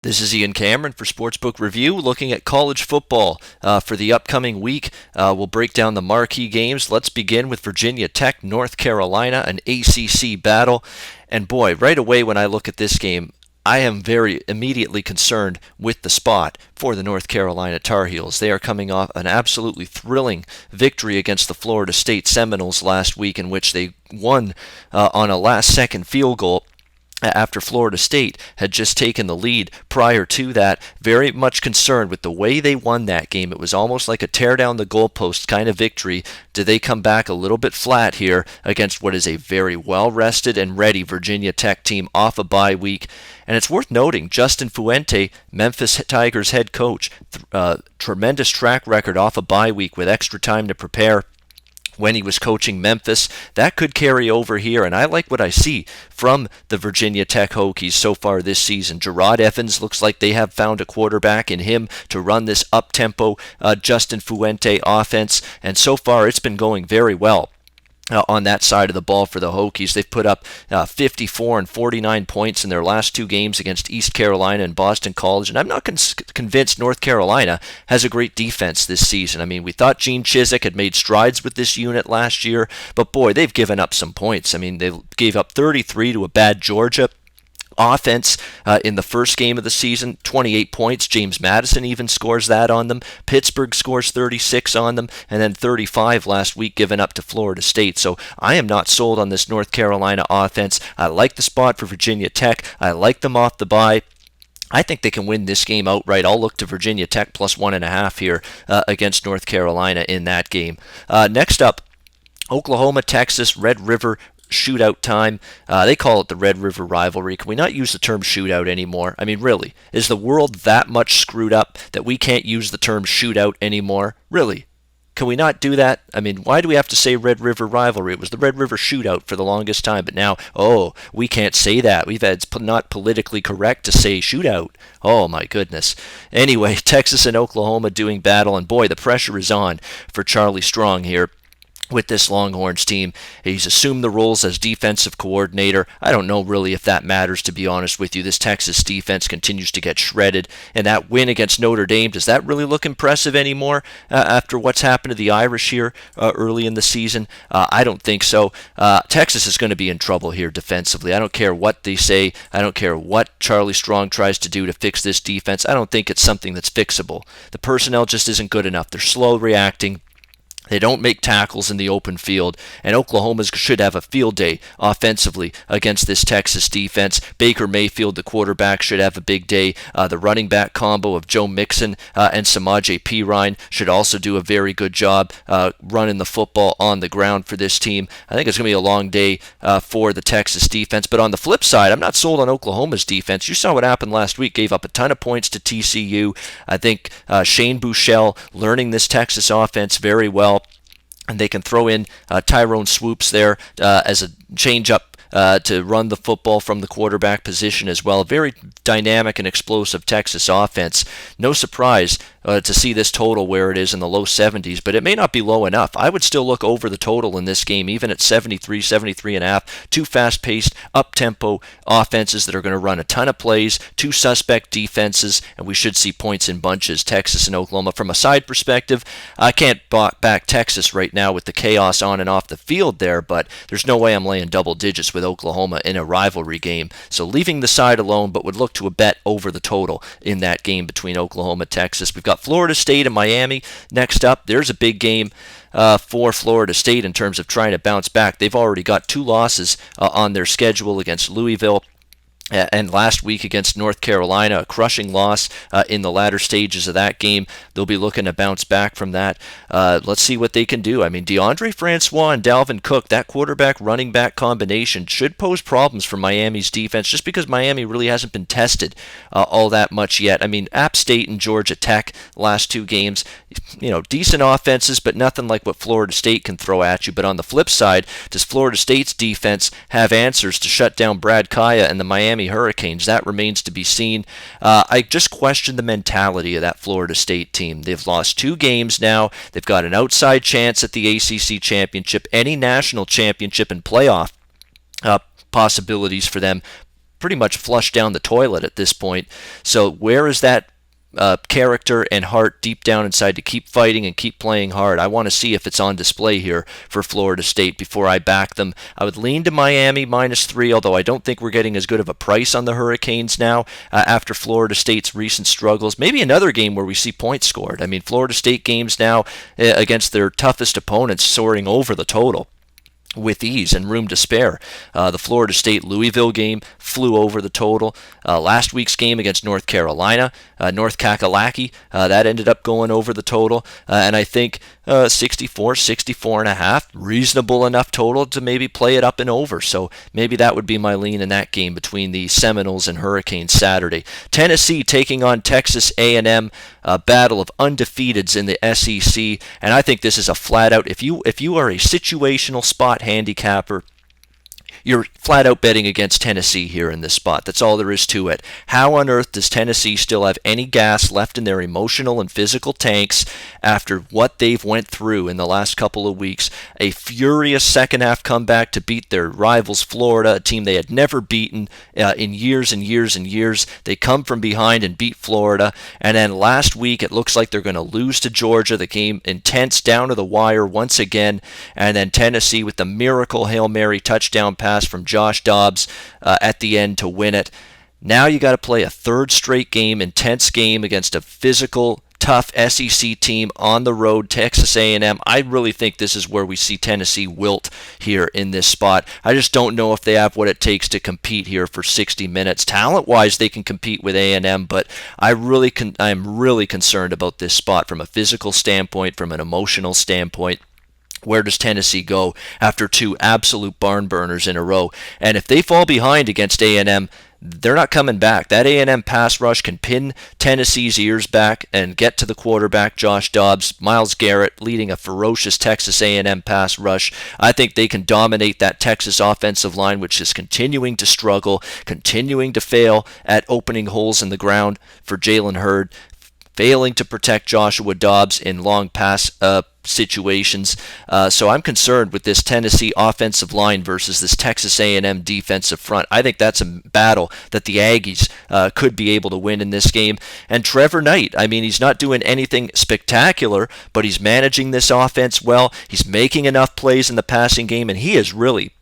This is Ian Cameron for Sportsbook Review, looking at college football for the upcoming week. We'll break down the marquee games. Let's begin with Virginia Tech, North Carolina, an ACC battle. And boy, right away when I look at this game, I am very immediately concerned with the spot for the North Carolina Tar Heels. They are coming off an absolutely thrilling victory against the Florida State Seminoles last week, in which they won on a last-second field goal after Florida State had just taken the lead prior to that. Very much concerned with the way they won that game. It was almost like a tear down the goalpost kind of victory. Do they come back a little bit flat here against what is a very well-rested and ready Virginia Tech team off a bye week? And it's worth noting, Justin Fuente, Memphis Tigers head coach, tremendous track record off a bye week with extra time to prepare when he was coaching Memphis. That could carry over here, and I like what I see from the Virginia Tech Hokies so far this season. Gerard Evans looks like they have found a quarterback in him to run this up-tempo Justin Fuente offense, and so far it's been going very well. On that side of the ball for the Hokies. They've put up 54 and 49 points in their last two games against East Carolina and Boston College, and I'm not convinced North Carolina has a great defense this season. I mean, we thought Gene Chizik had made strides with this unit last year, but boy, they've given up some points. I mean, they gave up 33 to a bad Georgia offense in the first game of the season, 28 points. James Madison even scores that on them. Pittsburgh scores 36 on them, and then 35 last week given up to Florida State. So I am not sold on this North Carolina offense. I like the spot for Virginia Tech. I like them off the bye. I think they can win this game outright. I'll look to Virginia Tech plus 1.5 here against North Carolina in that game. Next up, Oklahoma, Texas, Red River shootout time. They call it the Red River rivalry. Can we not use the term shootout anymore? I mean, really, is the world that much screwed up that we can't use the term shootout anymore? Really? Can we not do that? I mean, why do we have to say Red River rivalry? It was the Red River shootout for the longest time, but now, we can't say that. It's not politically correct to say shootout. Oh my goodness. Anyway, Texas and Oklahoma doing battle, and boy, the pressure is on for Charlie Strong here with this Longhorns team. He's assumed the roles as defensive coordinator. I don't know really if that matters, to be honest with you. This Texas defense continues to get shredded, and that win against Notre Dame, does that really look impressive anymore after what's happened to the Irish here early in the season? I don't think so. Texas is going to be in trouble here defensively. I don't care what they say. I don't care what Charlie Strong tries to do to fix this defense. I don't think it's something that's fixable. The personnel just isn't good enough. They're slow reacting. They don't make tackles in the open field, and Oklahoma should have a field day offensively against this Texas defense. Baker Mayfield, the quarterback, should have a big day. The running back combo of Joe Mixon and Samaje Perine should also do a very good job running the football on the ground for this team. I think it's going to be a long day for the Texas defense, but on the flip side, I'm not sold on Oklahoma's defense. You saw what happened last week. Gave up a ton of points to TCU. I think Shane Buechele learning this Texas offense very well. And they can throw in Tyrone Swoops there as a change-up to run the football from the quarterback position as well. Very dynamic and explosive Texas offense. No surprise to see this total where it is in the low 70s, but it may not be low enough. I would still look over the total in this game, even at 73, 73.5. Two fast-paced, up-tempo offenses that are going to run a ton of plays, two suspect defenses, and we should see points in bunches, Texas and Oklahoma. From a side perspective, I can't back Texas right now with the chaos on and off the field there, but there's no way I'm laying double digits with Oklahoma in a rivalry game. So leaving the side alone, but would look to a bet over the total in that game between Oklahoma and Texas. We've got Florida State and Miami next up. There's a big game for Florida State in terms of trying to bounce back. They've already got two losses on their schedule against Louisville and last week against North Carolina, a crushing loss in the latter stages of that game. They'll be looking to bounce back from that. Let's see what they can do. I mean, DeAndre Francois and Dalvin Cook, that quarterback-running back combination should pose problems for Miami's defense just because Miami really hasn't been tested all that much yet. I mean, App State and Georgia Tech, last two games, decent offenses, but nothing like what Florida State can throw at you. But on the flip side, does Florida State's defense have answers to shut down Brad Kaya and the Miami Hurricanes? That remains to be seen. I just question the mentality of that Florida State team. They've lost two games now. They've got an outside chance at the ACC championship, any national championship and playoff possibilities for them. pretty much flushed down the toilet at this point. So where is that character and heart deep down inside to keep fighting and keep playing hard? I want to see if it's on display here for Florida State before I back them. I would lean to Miami -3, although I don't think we're getting as good of a price on the Hurricanes now after Florida State's recent struggles. Maybe another game where we see points scored. I mean, Florida State games now against their toughest opponents soaring over the total with ease and room to spare. The Florida State-Louisville game flew over the total. Last week's game against North Carolina, North Kakalaki, that ended up going over the total. And I think 64.5, reasonable enough total to maybe play it up and over. So maybe that would be my lean in that game between the Seminoles and Hurricanes Saturday. Tennessee taking on Texas A&M, a battle of undefeateds in the SEC. And I think this is a flat-out, if you are a situational spot handicapper, you're flat out betting against Tennessee here in this spot. That's all there is to it. How on earth does Tennessee still have any gas left in their emotional and physical tanks after what they've went through in the last couple of weeks? A furious second half comeback to beat their rivals Florida, a team they had never beaten in years and years and years. They come from behind and beat Florida. And then last week it looks like they're going to lose to Georgia. The game intense down to the wire once again. And then Tennessee with the miracle Hail Mary touchdown pass from Josh Dobbs at the end to win it. Now you got to play a third straight game, intense game against a physical, tough SEC team on the road, Texas A&M. I really think this is where we see Tennessee wilt here in this spot. I just don't know if they have what it takes to compete here for 60 minutes. Talent-wise, they can compete with A&M, but I'm really concerned about this spot from a physical standpoint, from an emotional standpoint. Where does Tennessee go after two absolute barn burners in a row? And if they fall behind against A&M, they're not coming back. That A&M pass rush can pin Tennessee's ears back and get to the quarterback, Josh Dobbs. Myles Garrett leading a ferocious Texas A&M pass rush. I think they can dominate that Texas offensive line, which is continuing to struggle, continuing to fail at opening holes in the ground for Jalen Hurd, failing to protect Joshua Dobbs in long pass situations. So I'm concerned with this Tennessee offensive line versus this Texas A&M defensive front. I think that's a battle that the Aggies could be able to win in this game. And Trevor Knight, I mean, he's not doing anything spectacular, but he's managing this offense well. He's making enough plays in the passing game, and he is really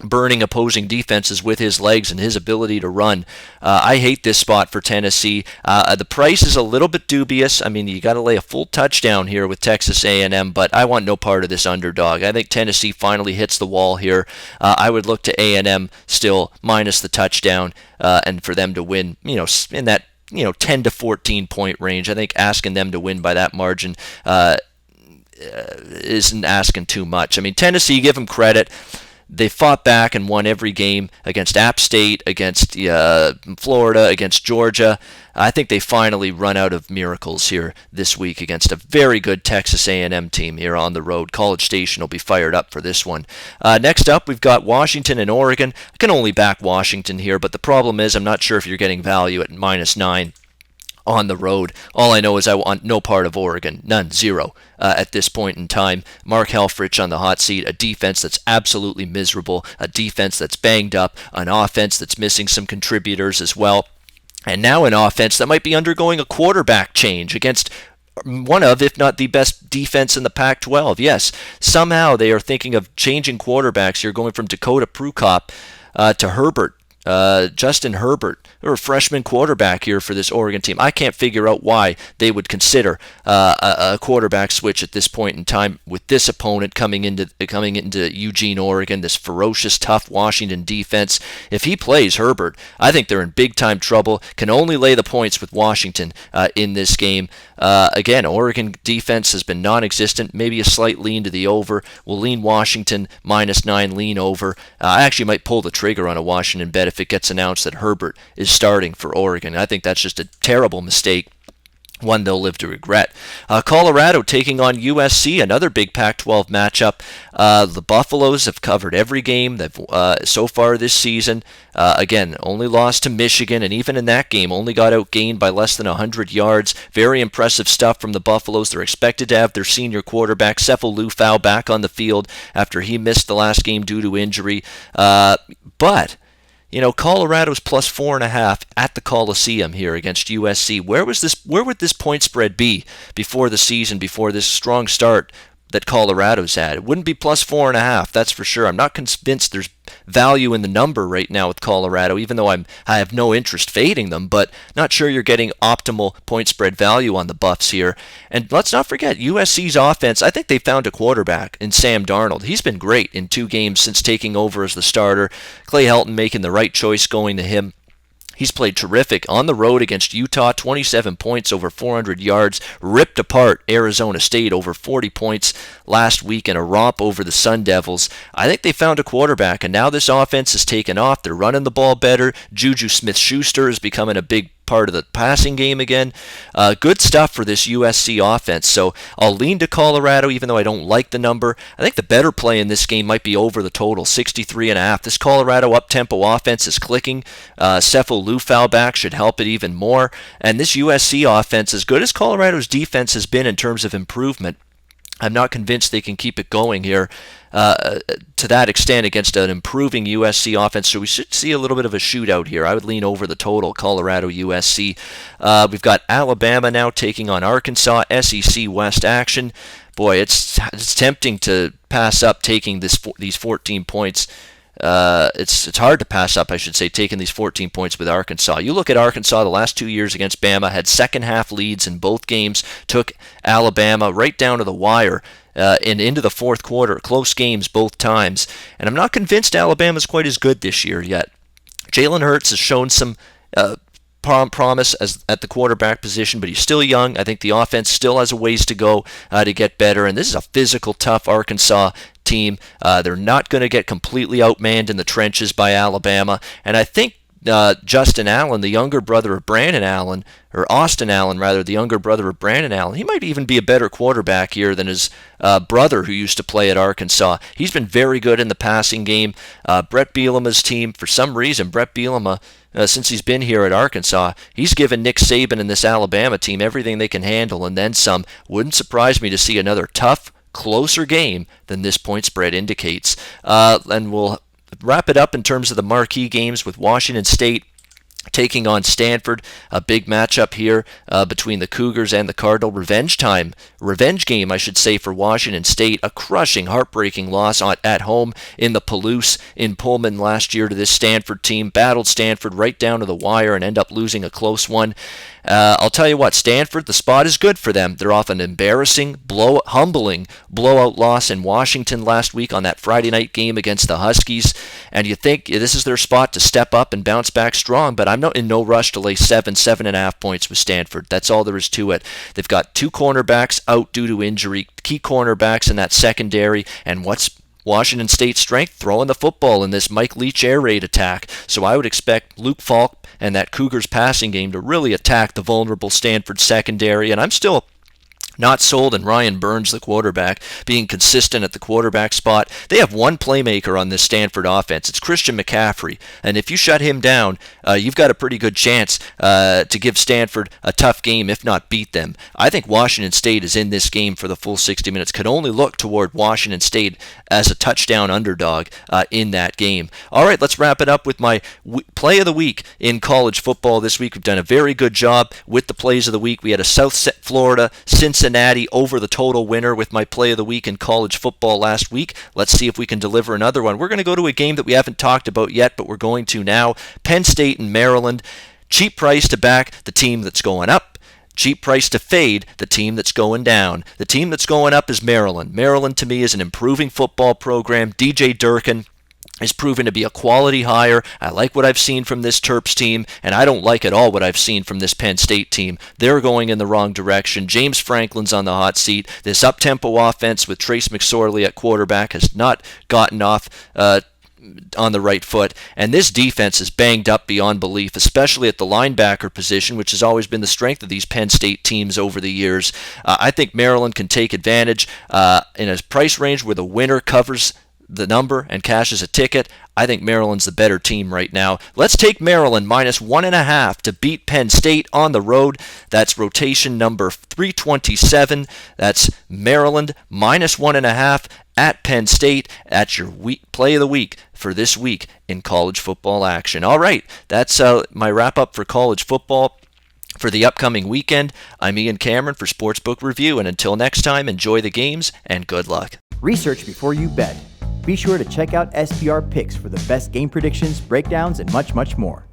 burning opposing defenses with his legs and his ability to run. I hate this spot for Tennessee. The price is a little bit dubious. I mean, you got to lay a full touchdown here with Texas A&M, but I want no part of this underdog. I think Tennessee finally hits the wall here. I would look to A&M still minus the touchdown and for them to win, in that 10 to 14 point range. I think asking them to win by that margin isn't asking too much. I mean, Tennessee, give them credit. They fought back and won every game against App State, against Florida, against Georgia. I think they finally run out of miracles here this week against a very good Texas A&M team here on the road. College Station will be fired up for this one. Next up, we've got Washington and Oregon. I can only back Washington here, but the problem is I'm not sure if you're getting value at -9. On the road. All I know is I want no part of Oregon. None. Zero. At this point in time. Mark Helfrich on the hot seat. A defense that's absolutely miserable. A defense that's banged up. An offense that's missing some contributors as well. And now an offense that might be undergoing a quarterback change against one of, if not the best defense in the Pac-12. Yes, somehow they are thinking of changing quarterbacks. You're going from Dakota Prukop to Herbert. Justin Herbert, or a freshman quarterback here for this Oregon team. I can't figure out why they would consider a quarterback switch at this point in time with this opponent coming into Eugene, Oregon, this ferocious, tough Washington defense. If he plays Herbert, I think they're in big-time trouble. Can only lay the points with Washington in this game. Again, Oregon defense has been non-existent. Maybe a slight lean to the over. We'll lean Washington -9, lean over. I actually might pull the trigger on a Washington bet if it gets announced that Herbert is starting for Oregon. I think that's just a terrible mistake, one they'll live to regret. Colorado taking on USC, another big Pac-12 matchup. The Buffaloes have covered every game they've so far this season. Again, only lost to Michigan, and even in that game, only got outgained by less than 100 yards. Very impressive stuff from the Buffaloes. They're expected to have their senior quarterback, Sefo Lufau, back on the field after he missed the last game due to injury. But Colorado's plus 4.5 at the Coliseum here against USC. Where would this point spread be before the season, before this strong start that Colorado's had? It wouldn't be plus 4.5, that's for sure. I'm not convinced there's value in the number right now with Colorado, even though I have no interest fading them, but not sure you're getting optimal point spread value on the Buffs here. And let's not forget, USC's offense, I think they found a quarterback in Sam Darnold. He's been great in 2 games since taking over as the starter. Clay Helton making the right choice going to him. He's played terrific on the road against Utah, 27 points, over 400 yards, ripped apart Arizona State, over 40 points last week in a romp over the Sun Devils. I think they found a quarterback, and now this offense has taken off. They're running the ball better. Juju Smith-Schuster is becoming a big part of the passing game again. Good stuff for this USC offense. So I'll lean to Colorado, even though I don't like the number. I think the better play in this game might be over the total, 63.5. This Colorado up-tempo offense is clicking. Cepho Lufau back should help it even more. And this USC offense, as good as Colorado's defense has been in terms of improvement, I'm not convinced they can keep it going here to that extent against an improving USC offense. So we should see a little bit of a shootout here. I would lean over the total, Colorado USC. We've got Alabama now taking on Arkansas, SEC West action. Boy, it's tempting to pass up taking these 14 points. It's hard to pass up, I should say, taking these 14 points with Arkansas. You look at Arkansas the last 2 years against Bama, had second half leads in both games, took Alabama right down to the wire and into the fourth quarter, close games both times. And I'm not convinced Alabama's quite as good this year yet. Jalen Hurts has shown some promise at the quarterback position, but he's still young. I think the offense still has a ways to go to get better, and this is a physical, tough Arkansas team. They're not going to get completely outmanned in the trenches by Alabama, and I think Justin Allen, the younger brother of Brandon Allen, or Austin Allen rather, the younger brother of Brandon Allen, he might even be a better quarterback here than his brother who used to play at Arkansas. He's been very good in the passing game. Brett Bielema's team, for some reason, Brett Bielema, since he's been here at Arkansas, he's given Nick Saban and this Alabama team everything they can handle and then some. Wouldn't surprise me to see another tough, closer game than this point spread indicates. And we'll wrap it up in terms of the marquee games with Washington State taking on Stanford. A big matchup here between the Cougars and the Cardinal. Revenge game, I should say, for Washington State. A crushing, heartbreaking loss at home in the Palouse in Pullman last year to this Stanford team. Battled Stanford right down to the wire and end up losing a close one. I'll tell you what, Stanford, the spot is good for them. They're off an embarrassing, humbling blowout loss in Washington last week on that Friday night game against the Huskies. And you think this is their spot to step up and bounce back strong, but I'm in no rush to lay 7.5 points with Stanford. That's all there is to it. They've got 2 cornerbacks out due to injury, key cornerbacks in that secondary, and what's Washington State's strength? Throwing the football in this Mike Leach air raid attack. So I would expect Luke Falk and that Cougars passing game to really attack the vulnerable Stanford secondary, and I'm still not sold in Ryan Burns, the quarterback, being consistent at the quarterback spot. They have one playmaker on this Stanford offense. It's Christian McCaffrey. And if you shut him down, you've got a pretty good chance to give Stanford a tough game, if not beat them. I think Washington State is in this game for the full 60 minutes. Could only look toward Washington State as a touchdown underdog in that game. All right, let's wrap it up with my play of the week in college football this week. We've done a very good job with the plays of the week. We had a South Florida, Cincinnati over the total winner with my play of the week in college football last week. Let's see if we can deliver another one. We're going to go to a game that we haven't talked about yet, but we're going to now. Penn State and Maryland. Cheap price to back the team that's going up. Cheap price to fade the team that's going down. The team that's going up is Maryland. Maryland, to me, is an improving football program. DJ Durkin is proven to be a quality hire. I like what I've seen from this Terps team, and I don't like at all what I've seen from this Penn State team. They're going in the wrong direction. James Franklin's on the hot seat. This up-tempo offense with Trace McSorley at quarterback has not gotten off on the right foot, and this defense is banged up beyond belief, especially at the linebacker position, which has always been the strength of these Penn State teams over the years. I think Maryland can take advantage in a price range where the winner covers the number and cashes a ticket. I think Maryland's the better team right now. Let's take Maryland -1.5 to beat Penn State on the road. That's rotation number 327. That's Maryland -1.5 at Penn State. That's your play of the week for this week in college football action. All right, that's my wrap-up for college football for the upcoming weekend. I'm Ian Cameron for Sportsbook Review, and until next time, enjoy the games and good luck. Research before you bet. Be sure to check out SPR Picks for the best game predictions, breakdowns, and much, much more.